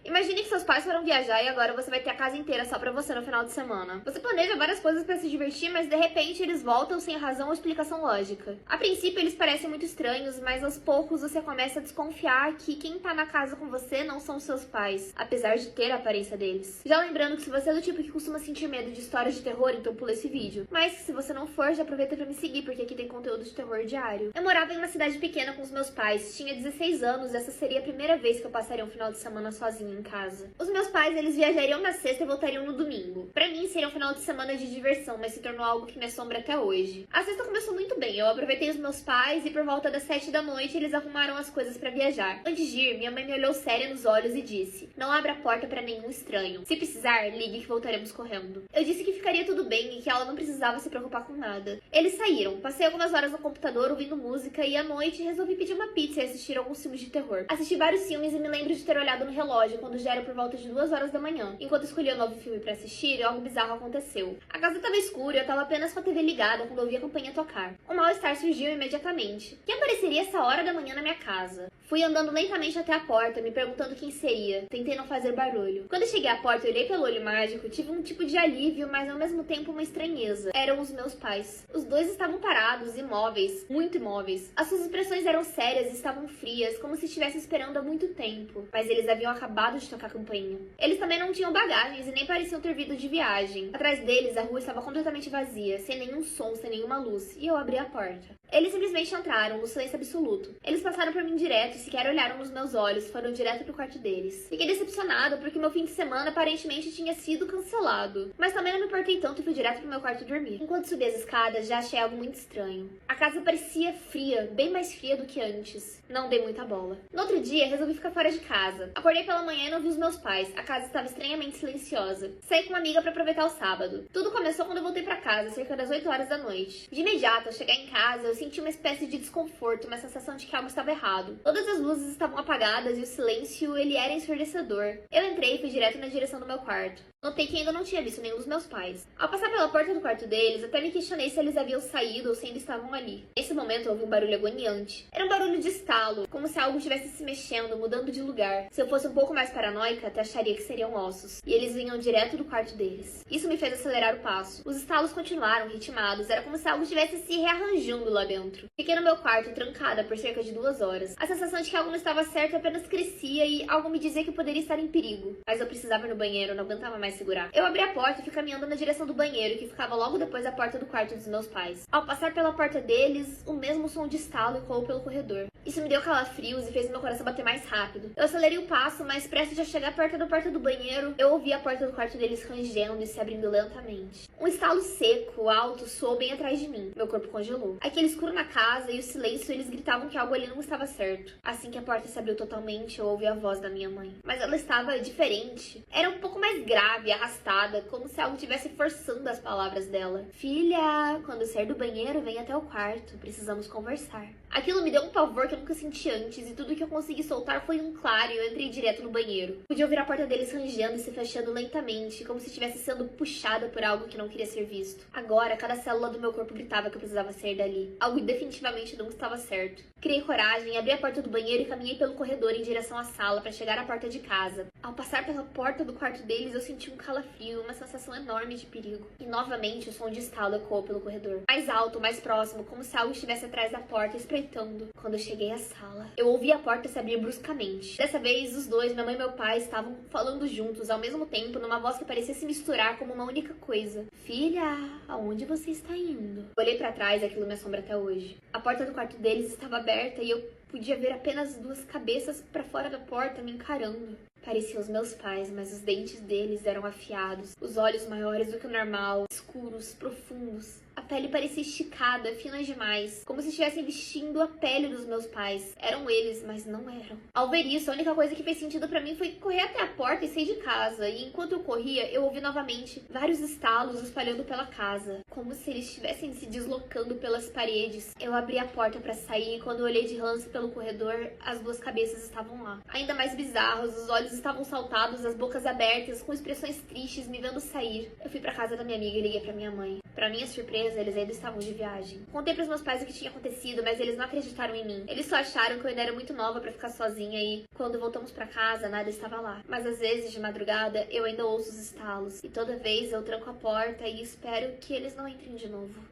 Imagine que seus pais foram viajar e agora você vai ter a casa inteira só pra você no final de semana. Você planeja várias coisas pra se divertir, mas de repente eles voltam sem razão ou explicação lógica. A princípio eles parecem muito estranhos, mas aos poucos você começa a desconfiar que quem tá na casa com você não são seus pais, apesar de ter a aparência deles. Já lembrando que se você é do tipo que costuma sentir medo de histórias de terror, então pula esse vídeo. Mas se você não for, já aproveita pra me seguir, porque aqui tem conteúdo de terror diário. Eu morava em uma cidade pequena com os meus pais, tinha 16 anos e essa seria a primeira vez que eu passaria um final de semana sozinha em casa. Os meus pais, eles viajariam na sexta e voltariam no domingo. Pra mim, seria um final de semana de diversão, mas se tornou algo que me assombra até hoje. A sexta começou muito bem, eu aproveitei os meus pais e por volta das 7 da noite eles arrumaram as coisas pra viajar. Antes de ir, minha mãe me olhou séria nos olhos e disse: "Não abra a porta pra nenhum estranho. Se precisar, ligue que voltaremos correndo." Eu disse que ficaria tudo bem e que ela não precisava se preocupar com nada. Eles saíram, passei algumas horas no computador ouvindo música e à noite resolvi pedir uma pizza e assistir alguns filmes de terror. Assisti vários filmes e me lembro de ter olhado no relógio quando já era por volta de 2 horas da manhã. Enquanto escolhia um novo filme pra assistir, algo bizarro aconteceu. A casa estava escura e eu estava apenas com a TV ligada quando ouvi a campainha tocar. Um mal-estar surgiu imediatamente. Quem apareceria essa hora da manhã na minha casa? Fui andando lentamente até a porta, me perguntando quem seria. Tentei não fazer barulho. Quando eu cheguei à porta e olhei pelo olho mágico, tive um tipo de alívio, mas ao mesmo tempo uma estranheza. Eram os meus pais. Os dois estavam parados, imóveis, muito imóveis. As suas expressões eram sérias e estavam frias, como se estivessem esperando há muito tempo. Mas eles haviam acabado de tocar a campainha. Eles também não tinham bagagens e nem pareciam ter vindo de viagem. Atrás deles, a rua estava completamente vazia, sem nenhum som, sem nenhuma luz, e eu abri a porta. Eles simplesmente entraram, no silêncio absoluto. Eles passaram por mim direto e sequer olharam nos meus olhos, foram direto pro quarto deles. Fiquei decepcionada porque meu fim de semana aparentemente tinha sido cancelado. Mas também não me importei tanto e fui direto pro meu quarto dormir. Enquanto subia as escadas, já achei algo muito estranho. A casa parecia fria, bem mais fria do que antes. Não dei muita bola. No outro dia, resolvi ficar fora de casa. Acordei pela manhã e não vi os meus pais. A casa estava estranhamente silenciosa. Saí com uma amiga pra aproveitar o sábado. Tudo começou quando eu voltei pra casa, cerca das 8 horas da noite. De imediato, ao chegar em casa, eu senti uma espécie de desconforto, uma sensação de que algo estava errado. Todas as luzes estavam apagadas e o silêncio, ele era ensurdecedor. Eu entrei e fui direto na direção do meu quarto. Notei que ainda não tinha visto nenhum dos meus pais. Ao passar pela porta do quarto deles, até me questionei se eles haviam saído ou se ainda estavam ali. Nesse momento, eu ouvi um barulho agoniante. Era um barulho de estalo, como se algo estivesse se mexendo, mudando de lugar. Se eu fosse um pouco mais paranoica, até acharia que seriam ossos. E eles vinham direto do quarto deles. Isso me fez acelerar o passo. Os estalos continuaram ritmados, era como se algo estivesse se rearranjando lá dentro. Fiquei no meu quarto, trancada por cerca de 2 horas. A sensação de que algo não estava certo apenas crescia e algo me dizia que eu poderia estar em perigo. Mas eu precisava ir no banheiro, não aguentava mais segurar. Eu abri a porta e fui caminhando na direção do banheiro, que ficava logo depois da porta do quarto dos meus pais. Ao passar pela porta deles, o mesmo som de estalo ecoou pelo corredor. Isso me deu calafrios e fez meu coração bater mais rápido. Eu acelerei o passo, mas prestes a chegar perto da porta do banheiro, eu ouvi a porta do quarto deles rangendo e se abrindo lentamente. Um estalo seco, alto, soou bem atrás de mim. Meu corpo congelou. Aquele escuro na casa e o silêncio, eles gritavam que algo ali não estava certo. Assim que a porta se abriu totalmente, eu ouvi a voz da minha mãe. Mas ela estava diferente. Era um pouco mais grave, arrastada, como se algo estivesse forçando as palavras dela. "Filha, quando sair do banheiro, vem até o quarto. Precisamos conversar." Aquilo me deu um pavor que eu nunca senti antes, e tudo que eu consegui soltar foi um claro e eu entrei direto no banheiro. Pude ouvir a porta deles rangendo e se fechando lentamente, como se estivesse sendo puxada por algo que não queria ser visto. Agora, cada célula do meu corpo gritava que eu precisava sair dali. Algo definitivamente não estava certo. Criei coragem, abri a porta do banheiro e caminhei pelo corredor em direção à sala para chegar à porta de casa. Ao passar pela porta do quarto deles, eu senti um calafrio, uma sensação enorme de perigo. E novamente o som de estalo ecoou pelo corredor. Mais alto, mais próximo, como se algo estivesse atrás da porta, espreitando. Quando eu cheguei à sala, eu ouvi a porta se abrir bruscamente. Dessa vez, os dois, minha mãe e meu pai, estavam falando juntos, ao mesmo tempo, numa voz que parecia se misturar como uma única coisa. "Filha, aonde você está indo?" Olhei pra trás e aquilo me assombra até hoje. A porta do quarto deles estava aberta e eu podia ver apenas 2 cabeças pra fora da porta me encarando. Pareciam os meus pais, mas os dentes deles eram afiados, os olhos maiores do que o normal, escuros, profundos. A pele parecia esticada, fina demais, como se estivessem vestindo a pele dos meus pais. Eram eles, mas não eram. Ao ver isso, a única coisa que fez sentido pra mim foi correr até a porta e sair de casa. E enquanto eu corria, eu ouvi novamente vários estalos espalhando pela casa, como se eles estivessem se deslocando pelas paredes. Eu abri a porta pra sair e quando eu olhei de relance pelo corredor, as 2 cabeças estavam lá. Ainda mais bizarros, os olhos estavam saltados, as bocas abertas, com expressões tristes, me vendo sair. Eu fui pra casa da minha amiga e liguei pra minha mãe. Pra minha surpresa, sonhos, eles ainda estavam de viagem. Contei pros meus pais o que tinha acontecido, mas eles não acreditaram em mim. Eles só acharam que eu ainda era muito nova pra ficar sozinha e, quando voltamos pra casa, nada estava lá. Mas às vezes, de madrugada, eu ainda ouço os estalos. E toda vez eu tranco a porta e espero que eles não entrem de novo.